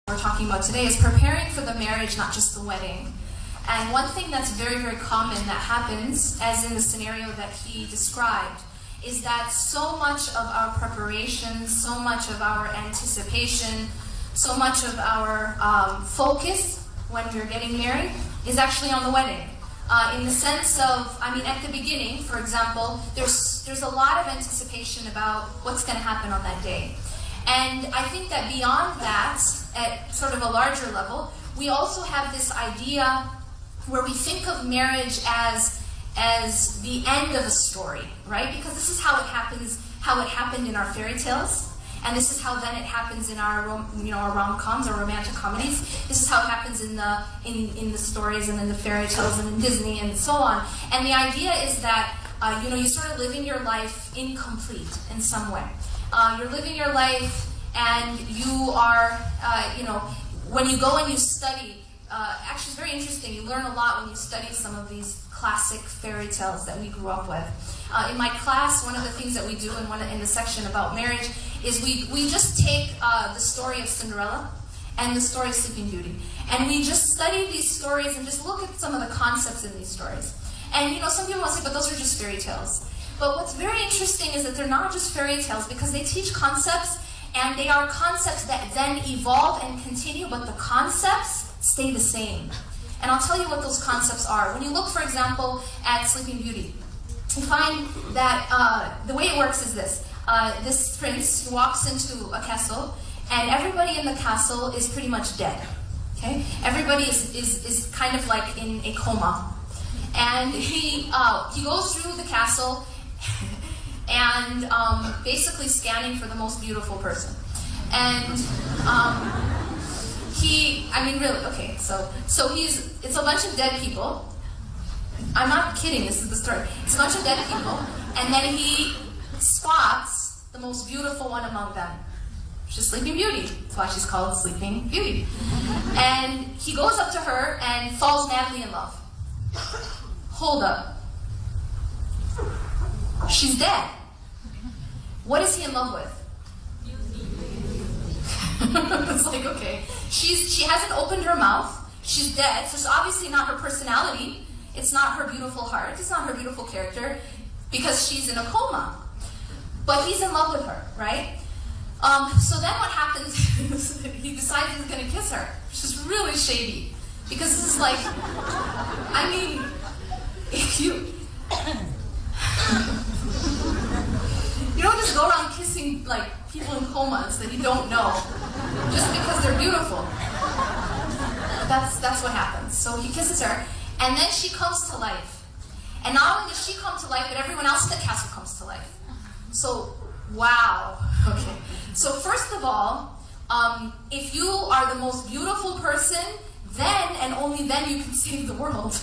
we're talking about today is preparing for the marriage, not just the wedding. And one thing that's very, very common that happens, as in the scenario that he described, is that so much of our preparation, so much of our anticipation, so much of our focus when we're getting married is actually on the wedding. In the sense of, I mean, at the beginning, for example, there's a lot of anticipation about what's going to happen on that day. And I think that beyond that, at sort of a larger level, we also have this idea where we think of marriage as the end of a story, right? Because this is how it happens, how it happened in our fairy tales, and this is how then it happens in our our rom-coms or romantic comedies. This is how it happens in the stories and in the fairy tales and in Disney and so on. And the idea is that you're sort of living your life incomplete in some way. You're living your life, and you are, when you go and you study. Actually, it's very interesting. You learn a lot when you study some of these classic fairy tales that we grew up with. In my class, one of the things that we do in the section about marriage is we just take the story of Cinderella and the story of Sleeping Beauty, and we just study these stories and just look at some of the concepts in these stories. And some people will say, but those are just fairy tales. But what's very interesting is that they're not just fairy tales, because they teach concepts, and they are concepts that then evolve and continue, but the concepts stay the same. And I'll tell you what those concepts are. When you look, for example, at Sleeping Beauty, you find that the way it works is this. This prince walks into a castle, and everybody in the castle is pretty much dead. Okay? Everybody is kind of like in a coma. And he goes through the castle and basically scanning for the most beautiful person. And it's a bunch of dead people. I'm not kidding, this is the story. It's a bunch of dead people, and then he spots the most beautiful one among them. She's Sleeping Beauty. That's why she's called Sleeping Beauty. And he goes up to her and falls madly in love. Hold up. She's dead. What is he in love with? It's like, okay, she hasn't opened her mouth, she's dead, so it's obviously not her personality, it's not her beautiful heart, it's not her beautiful character, because she's in a coma. But he's in love with her, right? So then what happens is he decides he's going to kiss her, which is really shady, because this is like, I mean, if you don't just go around kissing like people in comas that you don't know just because they're beautiful. That's what happens. So he kisses her, and then she comes to life. And not only does she come to life, but everyone else in the castle comes to life. So, wow. Okay. So first of all, if you are the most beautiful person, then and only then you can save the world.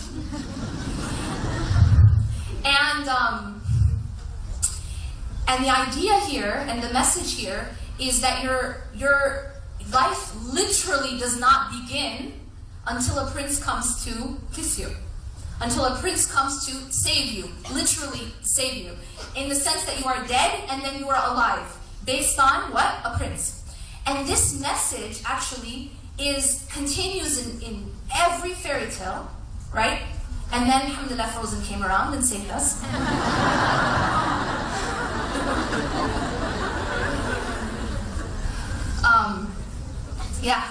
And the idea here, and the message here, is that your life literally does not begin until a prince comes to kiss you. Until a prince comes to save you, literally save you. In the sense that you are dead and then you are alive. Based on what? A prince. And this message actually continues in every fairy tale, right? And then, alhamdulillah, Frozen came around and saved us.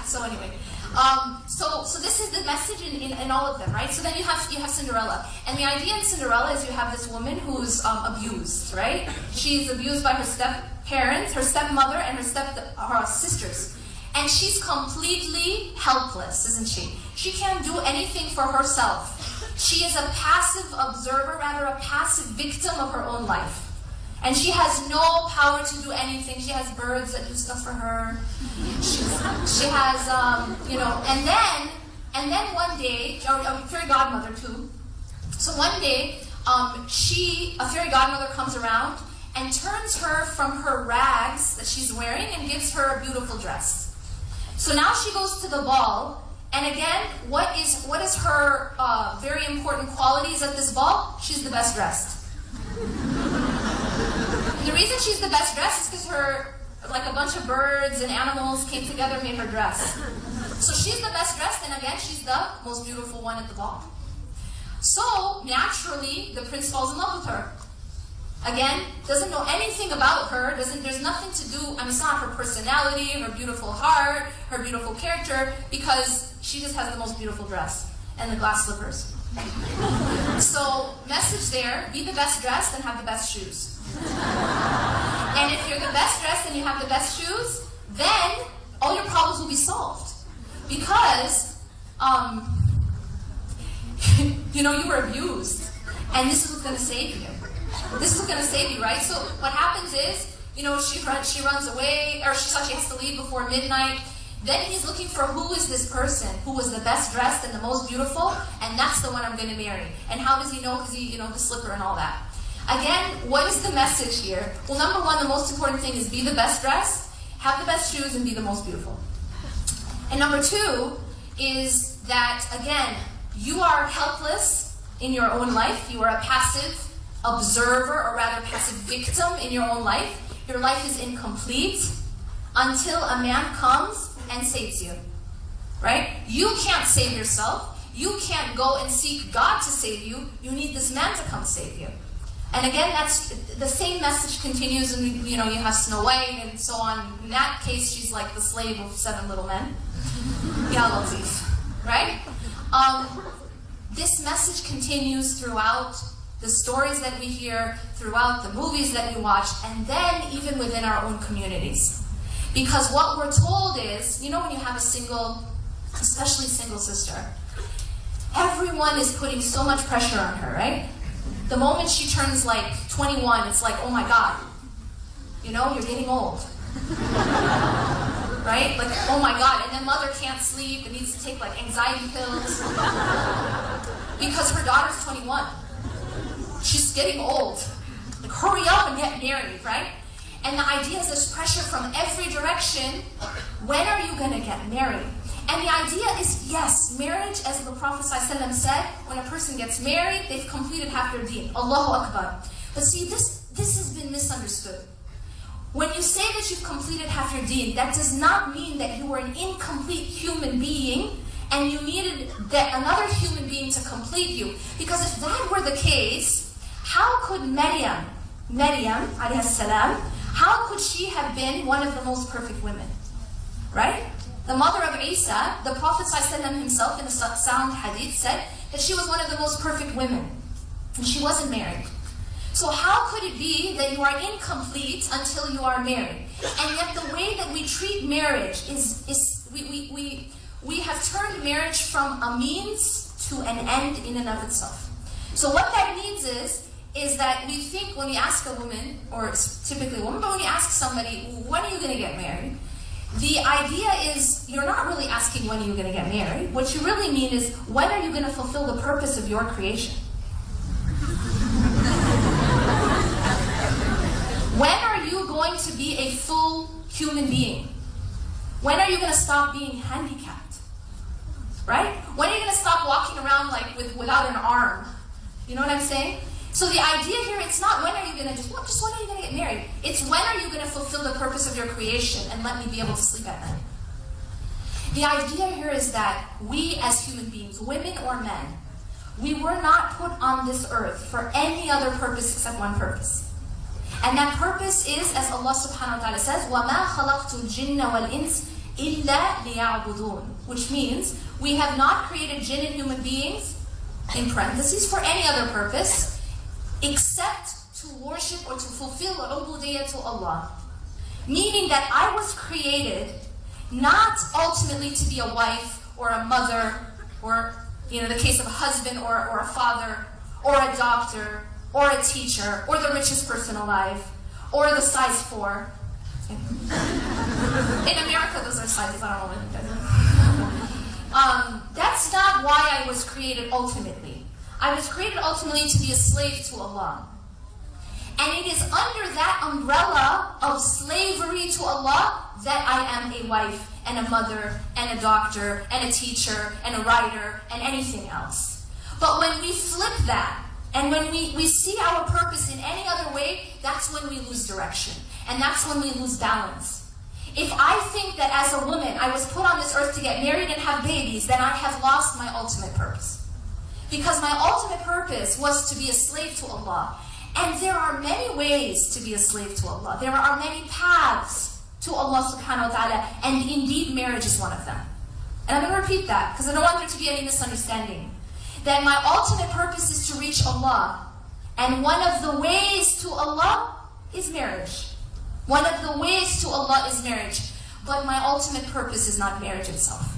So anyway. So this is the message in all of them, right? So then you have Cinderella. And the idea in Cinderella is you have this woman who's abused, right? She's abused by her step-parents, her stepmother, and her sisters. And she's completely helpless, isn't she? She can't do anything for herself. She is a passive observer, rather a passive victim of her own life. And she has no power to do anything. She has birds that do stuff for her. She has, and then one day, a fairy godmother too. So one day, a fairy godmother comes around and turns her from her rags that she's wearing and gives her a beautiful dress. So now she goes to the ball, and again, what is her very important qualities at this ball? She's the best dressed. The reason she's the best dressed is because her like a bunch of birds and animals came together and made her dress. So she's the best dressed, and again, she's the most beautiful one at the ball. So naturally, the prince falls in love with her. Again, doesn't know anything about her, there's nothing to do, it's not her personality, her beautiful heart, her beautiful character, because she just has the most beautiful dress and the glass slippers. So, message there, be the best dressed and have the best shoes. And if you're the best dressed and you have the best shoes, then all your problems will be solved. Because, you were abused, and this is what's going to save you. This is what's going to save you, right? So what happens is, she runs away, or she thought she has to leave before midnight. Then he's looking for who is this person who was the best dressed and the most beautiful, and that's the one I'm going to marry. And how does he know? Because the slipper and all that. Again, what is the message here? Well, number one, the most important thing is be the best dressed, have the best shoes, and be the most beautiful. And number two is that, again, you are helpless in your own life. You are a passive observer, or rather passive victim in your own life. Your life is incomplete until a man comes and saves you. Right? You can't save yourself. You can't go and seek God to save you. You need this man to come save you. And again, that's the same message continues, and you have Snow White and so on. In that case, she's like the slave of 7 little men. Ya Latif. Right? This message continues throughout the stories that we hear, throughout the movies that we watch, and then even within our own communities. Because what we're told is, when you have a single, especially single sister, everyone is putting so much pressure on her, right? The moment she turns like 21, it's like, oh my God, you're getting old. Right? Like, oh my God, and then mother can't sleep and needs to take like anxiety pills because her daughter's 21. She's getting old. Like, hurry up and get married, right? And the idea is there's pressure from every direction. When are you going to get married? And the idea is, yes, marriage, as the Prophet ﷺ said, when a person gets married, they've completed half their deen. Allahu Akbar. But see, this has been misunderstood. When you say that you've completed half your deen, that does not mean that you were an incomplete human being and you needed another human being to complete you. Because if that were the case, how could Maryam alayhi salam, how could she have been one of the most perfect women? Right? The mother of Isa, the Prophet ﷺ himself in a sound hadith said that she was one of the most perfect women. And she wasn't married. So how could it be that you are incomplete until you are married? And yet the way that we treat marriage is we have turned marriage from a means to an end in and of itself. So what that means is that we think when we ask a woman, or it's typically a woman, but when you ask somebody, when are you going to get married? The idea is you're not really asking when are you going to get married. What you really mean is when are you going to fulfill the purpose of your creation? When are you going to be a full human being? When are you going to stop being handicapped? Right? When are you going to stop walking around like without an arm? You know what I'm saying? So the idea here, it's not when are you going to just when are you going to get married? It's when are you going to fulfill the purpose of your creation and let me be able to sleep at night? The idea here is that we as human beings, women or men, we were not put on this earth for any other purpose except one purpose. And that purpose is, as Allah subhanahu wa ta'ala says, وَمَا خَلَقْتُ الْجِنَّ وَالْإِنسِ إِلَّا لِيَعْبُدُونَ, which means we have not created jinn and human beings, in parentheses, for any other purpose, except to worship or to fulfill ubudiyyah to Allah. Meaning that I was created not ultimately to be a wife or a mother or, the case of a husband or a father or a doctor or a teacher or the richest person alive or the size 4. In America, those are sizes. I don't know what you guys that's not why I was created ultimately. I was created ultimately to be a slave to Allah. And it is under that umbrella of slavery to Allah that I am a wife and a mother and a doctor and a teacher and a writer and anything else. But when we flip that and when we see our purpose in any other way, that's when we lose direction. And that's when we lose balance. If I think that as a woman I was put on this earth to get married and have babies, then I have lost my ultimate purpose. Because my ultimate purpose was to be a slave to Allah. And there are many ways to be a slave to Allah. There are many paths to Allah subhanahu wa ta'ala, and indeed marriage is one of them. And I'm going to repeat that, because I don't want there to be any misunderstanding. That my ultimate purpose is to reach Allah. And one of the ways to Allah is marriage. One of the ways to Allah is marriage. But my ultimate purpose is not marriage itself.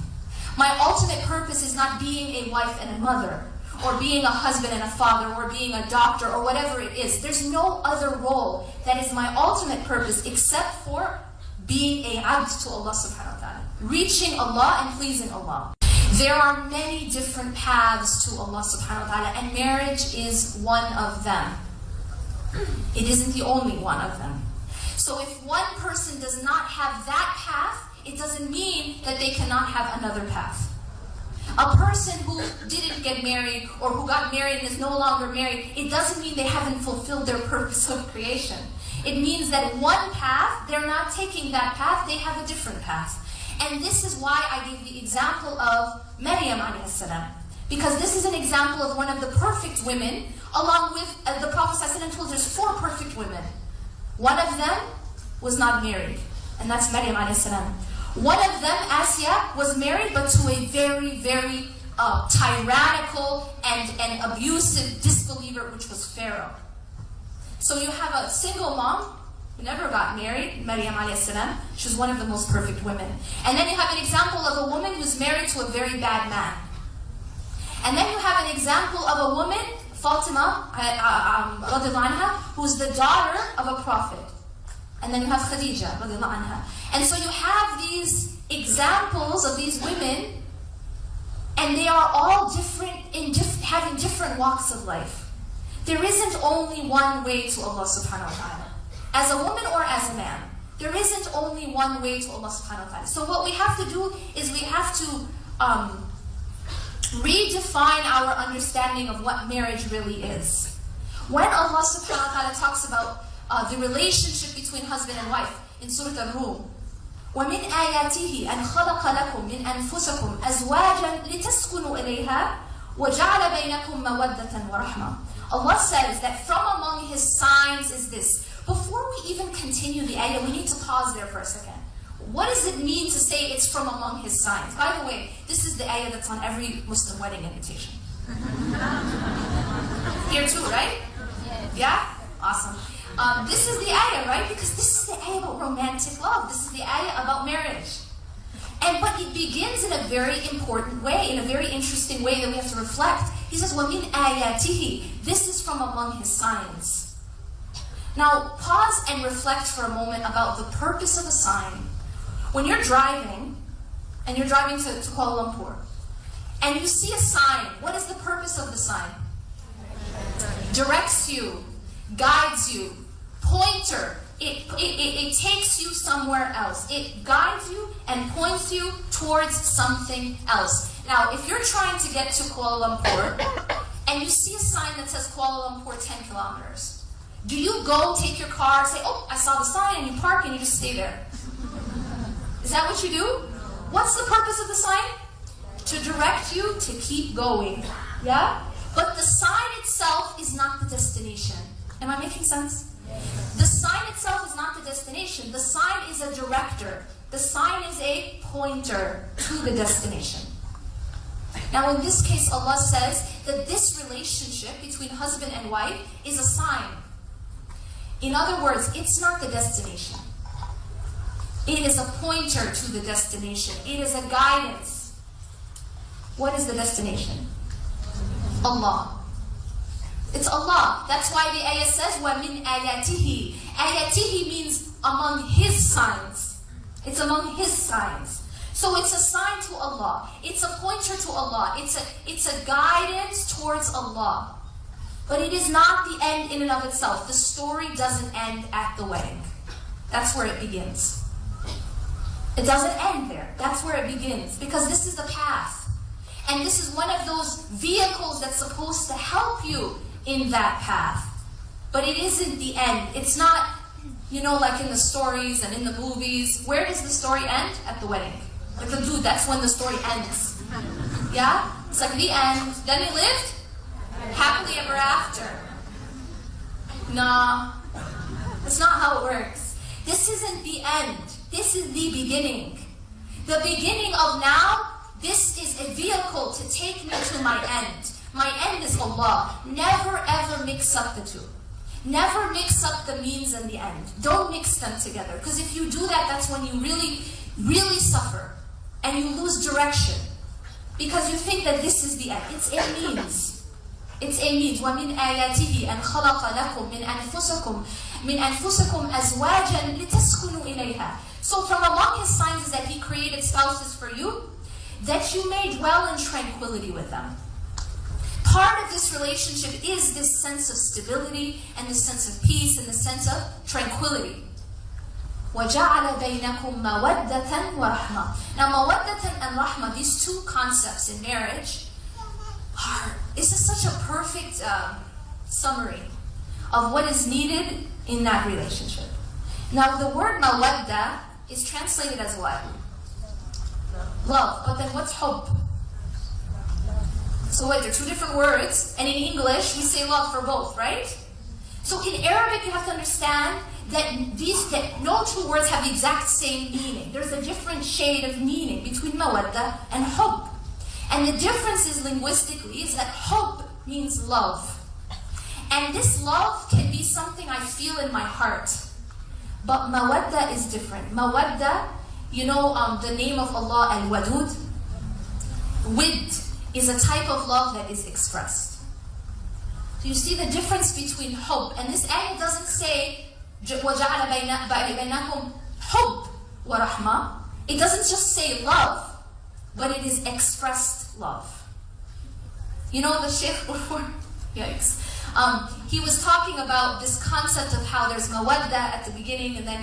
My ultimate purpose is not being a wife and a mother, or being a husband and a father, or being a doctor, or whatever it is. There's no other role that is my ultimate purpose except for being a abd to Allah subhanahu wa ta'ala. Reaching Allah and pleasing Allah. There are many different paths to Allah subhanahu wa ta'ala, and marriage is one of them. It isn't the only one of them. So if one person does not have that path, it doesn't mean that they cannot have another path. A person who didn't get married, or who got married and is no longer married, it doesn't mean they haven't fulfilled their purpose of creation. It means that one path, they're not taking that path, they have a different path. And this is why I gave the example of Maryam alayhi salam. Because this is an example of one of the perfect women, along with the Prophet ﷺ told there's 4 perfect women. One of them was not married, and that's Maryam alayhi salam. One of them, Asya, was married, but to a very, very tyrannical and abusive disbeliever, which was Pharaoh. So you have a single mom who never got married, Maryam alayhi salam. She was one of the most perfect women. And then you have an example of a woman who's married to a very bad man. And then you have an example of a woman, Fatima, radiallahu anha, who's the daughter of a prophet. And then you have Khadija, radiallahu anha. And so you have these examples of these women, and they are all different, having different walks of life. There isn't only one way to Allah subhanahu wa ta'ala. As a woman or as a man, there isn't only one way to Allah subhanahu wa ta'ala. So what we have to do is we have to redefine our understanding of what marriage really is. When Allah subhanahu wa ta'ala talks about the relationship between husband and wife in Surah Al-Rum, وَمِنْ آيَاتِهِ أَنْ خَلَقَ لَكُم مِنْ أَنفُسِكُمْ أَزْوَاجًا لِتَسْكُنُوا إِلَيْهَا وَجَعَلَ بَيْنَكُمْ مَوَدَّةً وَرَحْمَةً. Allah says that from among His signs is this. Before we even continue the ayah, we need to pause there for a second. What does it mean to say it's from among His signs? By the way, this is the ayah that's on every Muslim wedding invitation. Here too, right? Yeah? Awesome. This is the ayah, right? Because this is the ayah about romantic love. This is the ayah about marriage. But it begins in a very important way, in a very interesting way that we have to reflect. He says, وَمِنْ آيَاتِهِ. This is from among His signs. Now, pause and reflect for a moment about the purpose of a sign. When you're driving, and you're driving to Kuala Lumpur, and you see a sign, what is the purpose of the sign? Directs you, guides you, pointer. It takes you somewhere else. It guides you and points you towards something else. Now, if you're trying to get to Kuala Lumpur, and you see a sign that says Kuala Lumpur 10 kilometers, do you go take your car, say, oh, I saw the sign, and you park and you just stay there? Is that what you do? What's the purpose of the sign? To direct you to keep going. Yeah? But the sign itself is not the destination. Am I making sense? The sign itself is not the destination. The sign is a director. The sign is a pointer to the destination. Now in this case, Allah says that this relationship between husband and wife is a sign. In other words, it's not the destination. It is a pointer to the destination. It is a guidance. What is the destination? Allah. It's Allah. That's why the ayah says, وَمِنْ آيَاتِهِ. Ayatihi means among His signs. It's among His signs. So it's a sign to Allah. It's a pointer to Allah. It's a guidance towards Allah. But it is not the end in and of itself. The story doesn't end at the wedding. That's where it begins. It doesn't end there. That's where it begins. Because this is the path. And this is one of those vehicles that's supposed to help you in that path. But it isn't the end. It's not You know, like in the stories and in the movies, where does the story end? At the wedding. Like the dude, that's when the story ends. Yeah? It's like the end. Then they lived happily ever after. Nah, that's not how it works. This isn't the end. This is the beginning. The beginning of now, this is a vehicle to take me to my end. My end is Allah. Never ever mix up the two. Never mix up the means and the end. Don't mix them together. Because if you do that, that's when you really, really suffer. And you lose direction. Because you think that this is the end. It's a means. It's a means. وَمِنْ آيَاتِهِ أَنْ خَلَقَ لَكُم مِنْ أَنفُسِكُمْ أَزْوَاجًا لِتَسْكُنُوا إِلَيْهَا. So from among His signs is that He created spouses for you, that you may dwell in tranquility with them. Part of this relationship is this sense of stability and this sense of peace and this sense of tranquility. وَجَعَلَ بَيْنَكُمْ مَوَدَّةً وَرَحْمَةً. Now, mawaddah and rahmah, these two concepts in marriage, this is such a perfect summary of what is needed in that relationship. Now, the word mawaddah is translated as what? Love. But then what's hubb? So wait, they're two different words, and in English we say love for both, right? So in Arabic you have to understand that no two words have the exact same meaning. There's a different shade of meaning between mawaddah and hubb. And the difference is linguistically is that hubb means love. And this love can be something I feel in my heart. But mawaddah is different. Mawaddah, you know the name of Allah, al-wadud? Wid is a type of love that is expressed. So you see the difference between hubb. And this ayah doesn't say, وَجَعَلَ بَيْنَكُمْ حُبْ وَرَحْمَةً. It doesn't just say love, but it is expressed love. You know the Shaykh before? Yikes. He was talking about this concept of how there's mawaddah at the beginning, and then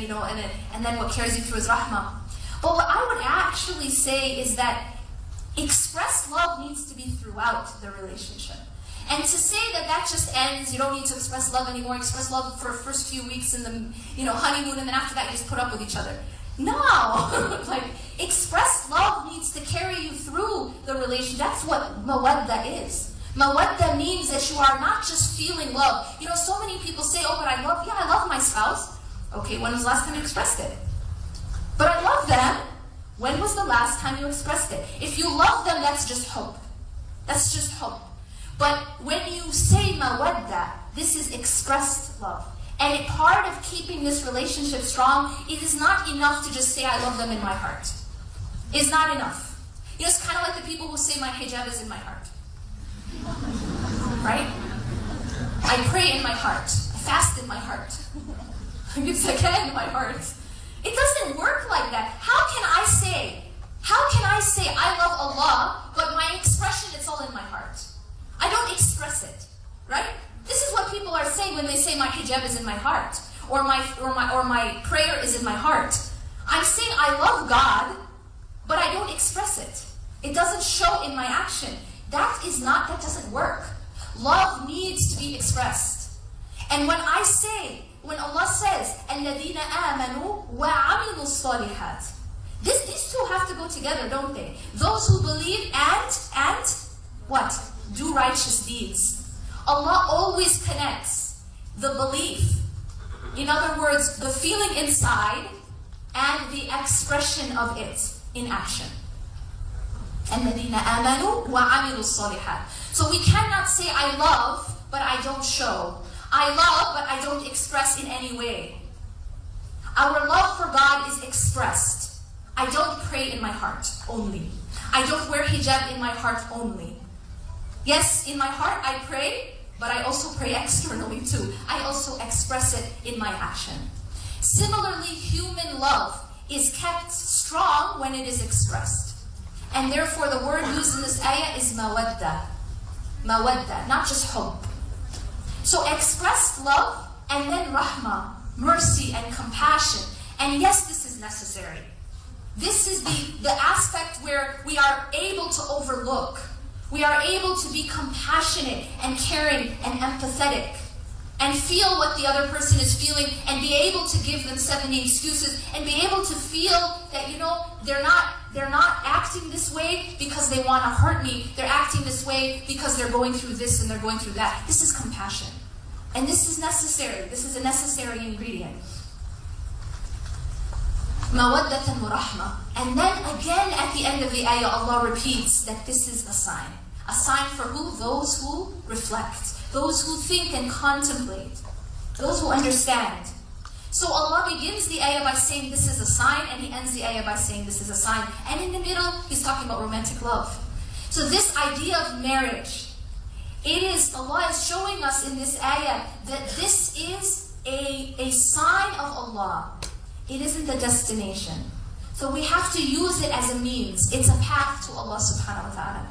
and then what carries you through is rahmah. But what I would actually say is that expressed love needs to be throughout the relationship. And to say that that just ends, you don't need to express love anymore, express love for the first few weeks in the honeymoon, and then after that you just put up with each other. No! Like, expressed love needs to carry you through the relationship. That's what mawaddah is. Mawaddah means that you are not just feeling love. You know, so many people say, oh, but I love my spouse. Okay, when was the last time you expressed it? But I love them. When was the last time you expressed it? If you love them, that's just hope. That's just hope. But when you say mawaddah, this is expressed love. And a part of keeping this relationship strong, it is not enough to just say I love them in my heart. It's not enough. You know, it's kind of like the people who say my hijab is in my heart. Right? I pray in my heart. I fast in my heart. I give zakah in my heart. It doesn't work like that. How can I say I love Allah, but my expression, it's all in my heart? I don't express it, right? This is what people are saying when they say my hijab is in my heart, or my prayer is in my heart. I'm saying I love God, but I don't express it. It doesn't show in my action. That doesn't work. Love needs to be expressed. And when Allah says, الَّذِينَ آمَنُوا وَعَمِلُوا الصَّالِحَاتِ, these two have to go together, don't they? Those who believe and what? Do righteous deeds. Allah always connects the belief, in other words, the feeling inside, and the expression of it in action. الَّذِينَ آمَنُوا وَعَمِلُوا الصَّالِحَاتِ. So we cannot say I love, but I don't show. I love, but I don't express in any way. Our love for God is expressed. I don't pray in my heart only. I don't wear hijab in my heart only. Yes, in my heart I pray, but I also pray externally too. I also express it in my action. Similarly, human love is kept strong when it is expressed. And therefore the word used in this ayah is mawaddah. Mawaddah, not just hope. So expressed love, and then rahmah, mercy and compassion. And yes, this is necessary. This is the aspect where we are able to overlook. We are able to be compassionate and caring and empathetic. and feel what the other person is feeling and be able to give them 70 excuses and be able to feel that, they're not acting this way because they want to hurt me. They're acting this way because they're going through this and they're going through that. This is compassion. And this is necessary. This is a necessary ingredient. Mawaddatan wa rahma. And then again at the end of the ayah, Allah repeats that this is a sign. A sign for who? Those who reflect. Those who think and contemplate. Those who understand. So Allah begins the ayah by saying this is a sign, and He ends the ayah by saying this is a sign. And in the middle, He's talking about romantic love. So this idea of marriage, Allah is showing us in this ayah that this is a sign of Allah. It isn't the destination. So we have to use it as a means. It's a path to Allah subhanahu wa ta'ala.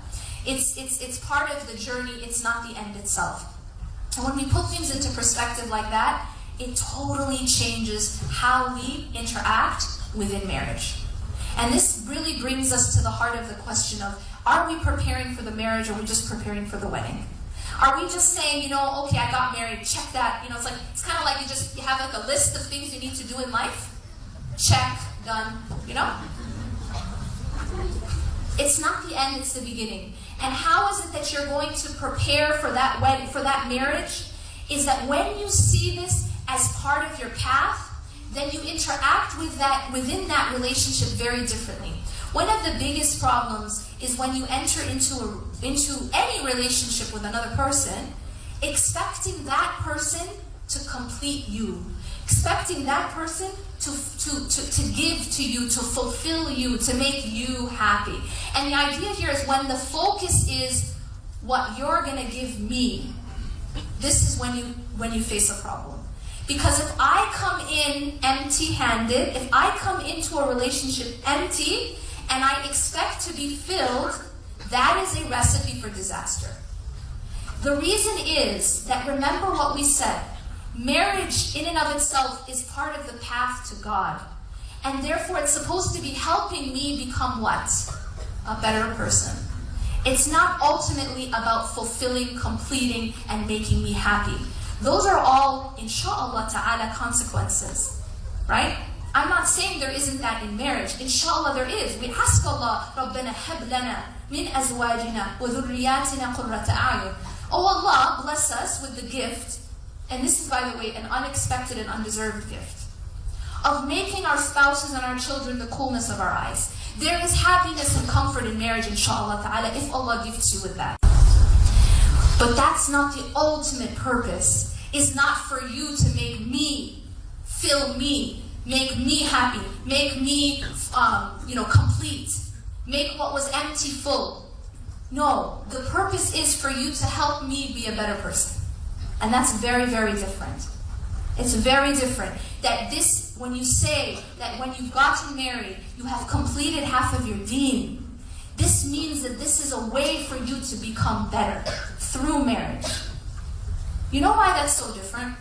It's part of the journey, it's not the end itself. And when we put things into perspective like that, it totally changes how we interact within marriage. And this really brings us to the heart of the question of, are we preparing for the marriage, or are we just preparing for the wedding? Are we just saying, okay, I got married, check that. It's kind of like you have like a list of things you need to do in life. Check, done, It's not the end, it's the beginning. And how is it that you're going to prepare for that wedding, for that marriage? Is that when you see this as part of your path, then you interact within that relationship very differently. One of the biggest problems is when you enter into any relationship with another person, expecting that person to complete you, expecting that person to give to you, to fulfill you, to make you happy. And the idea here is when the focus is what you're going to give me, this is when you face a problem. Because if I come in empty-handed, if I come into a relationship empty, and I expect to be filled, that is a recipe for disaster. The reason is that, remember what we said, marriage in and of itself is part of the path to God. And therefore it's supposed to be helping me become what? A better person. It's not ultimately about fulfilling, completing, and making me happy. Those are all, insha'Allah ta'ala, consequences. Right? I'm not saying there isn't that in marriage. Inshallah there is. We ask Allah, رَبَّنَا هَبْ لَنَا مِنْ أَزْوَاجِنَا وَذُرِّيَّاتِنَا قُرَّةَ أَعْيُنٍ. Oh Allah, bless us with the gift, and this is, by the way, an unexpected and undeserved gift, of making our spouses and our children the coolness of our eyes. There is happiness and comfort in marriage, inshallah ta'ala, if Allah gifts you with that. But that's not the ultimate purpose. It's not for you to make me, fill me, make me happy, make me complete, make what was empty full. No, the purpose is for you to help me be a better person. And that's very, very different. It's very different. That this, when you say that when you've gotten married, you have completed half of your deen, this means that this is a way for you to become better through marriage. You know why that's so different?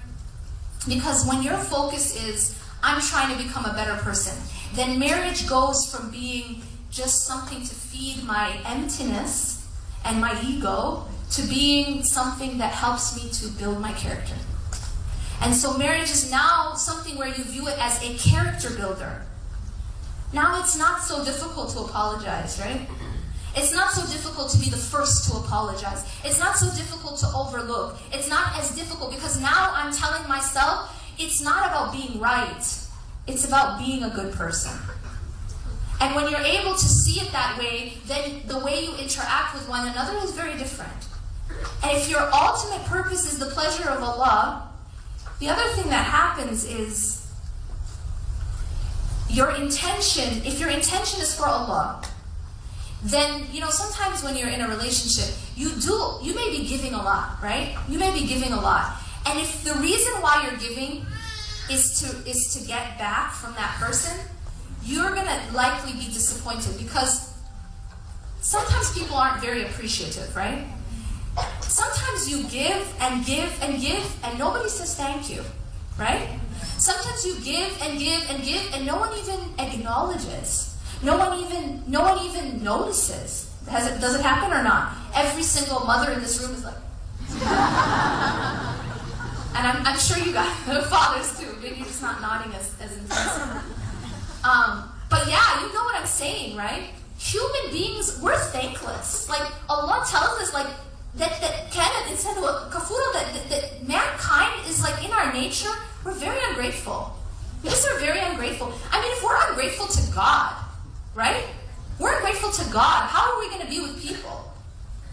Because when your focus is, I'm trying to become a better person, then marriage goes from being just something to feed my emptiness and my ego to being something that helps me to build my character. And so marriage is now something where you view it as a character builder. Now it's not so difficult to apologize, right? It's not so difficult to be the first to apologize. It's not so difficult to overlook. It's not as difficult because now I'm telling myself it's not about being right. It's about being a good person. And when you're able to see it that way, then the way you interact with one another is very different. And if your ultimate purpose is the pleasure of Allah, the other thing that happens is your intention, if your intention is for Allah, then, sometimes when you're in a relationship, you may be giving a lot, right? You may be giving a lot. And if the reason why you're giving is to get back from that person, you're going to likely be disappointed because sometimes people aren't very appreciative, right? Sometimes you give and give and give and nobody says thank you, right? Sometimes you give and give and give and no one even acknowledges. No one even notices. Does it happen or not? Every single mother in this room is like, And I'm sure you got fathers too. Maybe you're just not nodding as intensely. But yeah, you know what I'm saying, right? Human beings, we're thankless. Like Allah tells us, like that mankind is like in our nature, we're very ungrateful. We just are very ungrateful. I mean, if we're ungrateful to God, right? We're ungrateful to God. How are we going to be with people?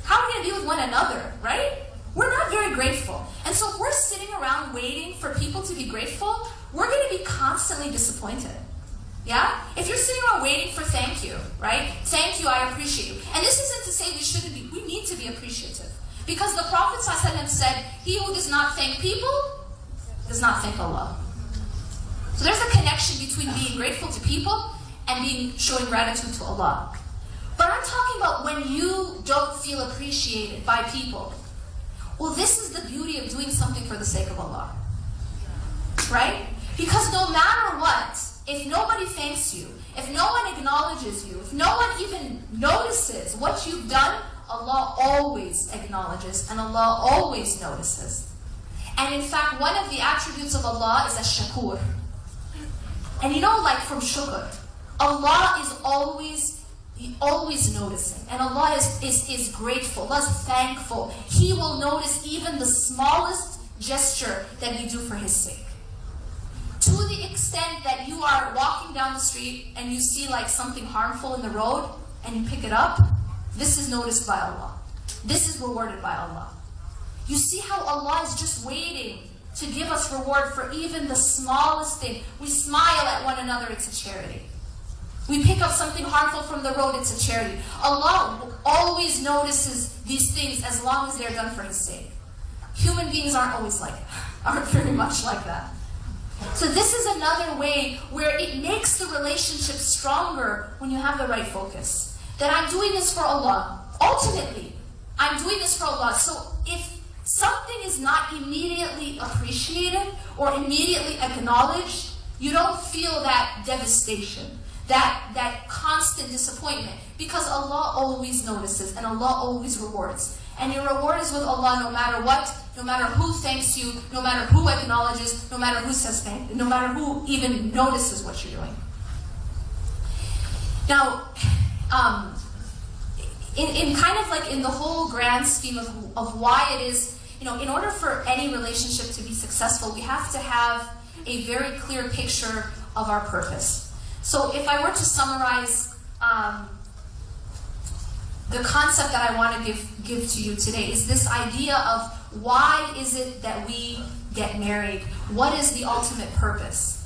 How are we going to be with one another, right? We're not very grateful. And so if we're sitting around waiting for people to be grateful, we're going to be constantly disappointed. Yeah? If you're sitting around waiting for thank you, right? Thank you, I appreciate you. And this isn't to say we shouldn't be. We need to be appreciative. Because the Prophet ﷺ said, he who does not thank people, does not thank Allah. So there's a connection between being grateful to people and showing gratitude to Allah. But I'm talking about when you don't feel appreciated by people. Well, this is the beauty of doing something for the sake of Allah. Right? Because no matter what, if nobody thanks you, if no one acknowledges you, if no one even notices what you've done, Allah always acknowledges and Allah always notices. And in fact, one of the attributes of Allah is ash-shakur. And you know, like from shukr, Allah is always noticing. And Allah is grateful. Allah is thankful. He will notice even the smallest gesture that we do for His sake. To the extent that you are walking down the street and you see like something harmful in the road and you pick it up, this is noticed by Allah. This is rewarded by Allah. You see how Allah is just waiting to give us reward for even the smallest thing. We smile at one another, it's a charity. We pick up something harmful from the road, it's a charity. Allah always notices these things as long as they're done for His sake. Human beings aren't always like that, aren't very much like that. So this is another way where it makes the relationship stronger when you have the right focus. That I'm doing this for Allah. Ultimately, I'm doing this for Allah. So if something is not immediately appreciated or immediately acknowledged, you don't feel that devastation, that constant disappointment, because Allah always notices and Allah always rewards. And your reward is with Allah no matter what, no matter who thanks you, no matter who acknowledges, no matter who says thank you, no matter who even notices what you're doing. Now, in kind of like in the whole grand scheme of why it is, in order for any relationship to be successful, we have to have a very clear picture of our purpose. So if I were to summarize the concept that I want to give to you today is this idea of why is it that we get married? What is the ultimate purpose?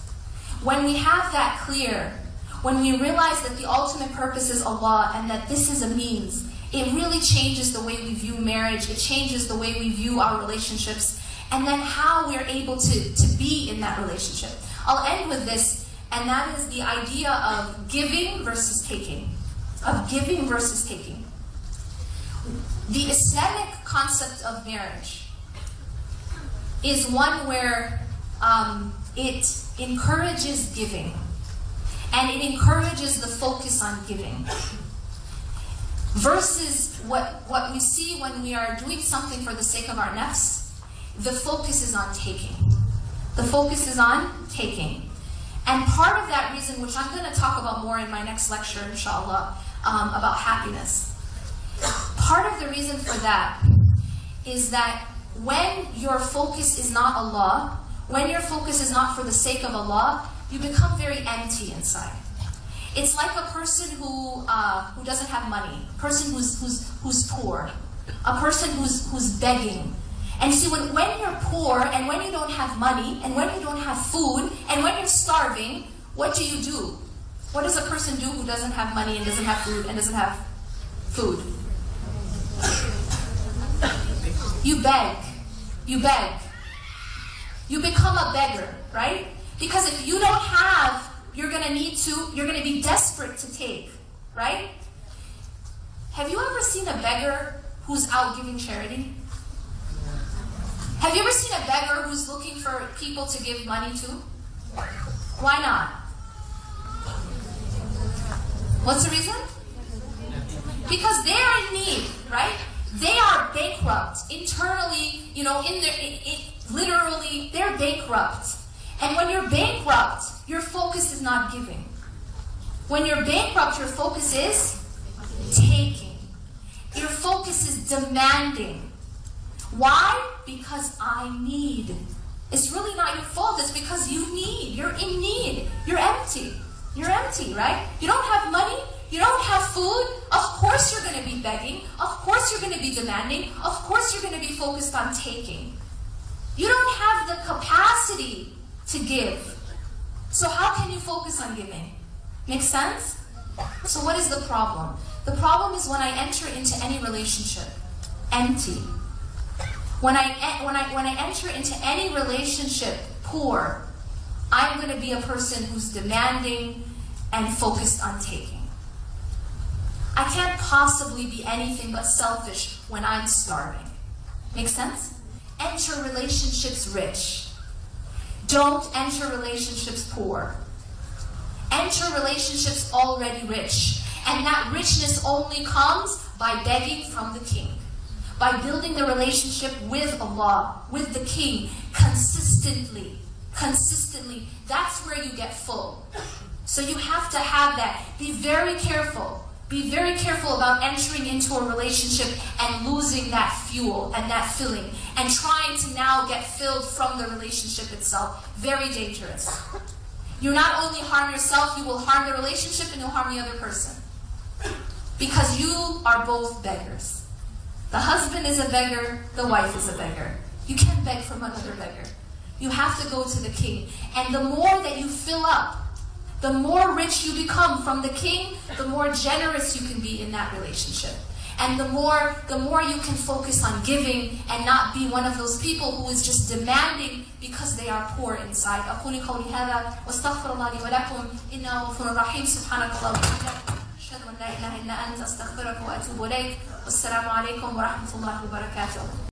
When we have that clear, when we realize that the ultimate purpose is Allah and that this is a means, it really changes the way we view marriage, it changes the way we view our relationships, and then how we're able to be in that relationship. I'll end with this, and that is the idea of giving versus taking. Of giving versus taking. The Islamic concept of marriage is one where it encourages giving. And it encourages the focus on giving. Versus what we see when we are doing something for the sake of our nafs, the focus is on taking. The focus is on taking. And part of that reason, which I'm going to talk about more in my next lecture, inshallah, about happiness. Part of the reason for that is that when your focus is not Allah, when your focus is not for the sake of Allah, you become very empty inside. It's like a person who doesn't have money, a person who's poor, a person who's begging. And you see, when you're poor and when you don't have money and when you don't have food and when you're starving, what do? What does a person do who doesn't have money and doesn't have food and doesn't have food? You beg. You beg. You become a beggar, right? Because if you don't have, you're going to be desperate to take, right? Have you ever seen a beggar who's out giving charity? Have you ever seen a beggar who's looking for people to give money to? Why not? What's the reason? Because they're in need, right? They are bankrupt internally, literally, they're bankrupt. And when you're bankrupt, your focus is not giving. When you're bankrupt, your focus is taking. Your focus is demanding. Why? Because I need. It's really not your fault. It's because you need. You're in need. You're empty. You're empty, right? You don't have money. You don't have food. Of course you're going to be begging. Of course you're going to be demanding. Of course you're going to be focused on taking. You don't have the capacity to give. So how can you focus on giving? Make sense? So what is the problem? The problem is when I enter into any relationship, empty. When I enter into any relationship, poor, I'm going to be a person who's demanding and focused on taking. I can't possibly be anything but selfish when I'm starving. Make sense? Enter relationships rich. Don't enter relationships poor. Enter relationships already rich. And that richness only comes by begging from the king. By building the relationship with Allah, with the king, consistently. Consistently. That's where you get full. So you have to have that. Be very careful. Be very careful about entering into a relationship and losing that fuel and that filling and trying to now get filled from the relationship itself. Very dangerous. You not only harm yourself, you will harm the relationship and you'll harm the other person. Because you are both beggars. The husband is a beggar, the wife is a beggar. You can't beg from another beggar. You have to go to the king. And the more that you fill up, the more rich you become from the king, the more generous you can be in that relationship. And the more you can focus on giving and not be one of those people who is just demanding because they are poor inside. أقول قولي هذا واستغفر الله لي ولكم إنه غفور رحيم سبحانك اللهم وبحمدك أشهد أن لا إله إلا أنت أستغفرك وأتوب إليك والسلام عليكم ورحمة الله وبركاته.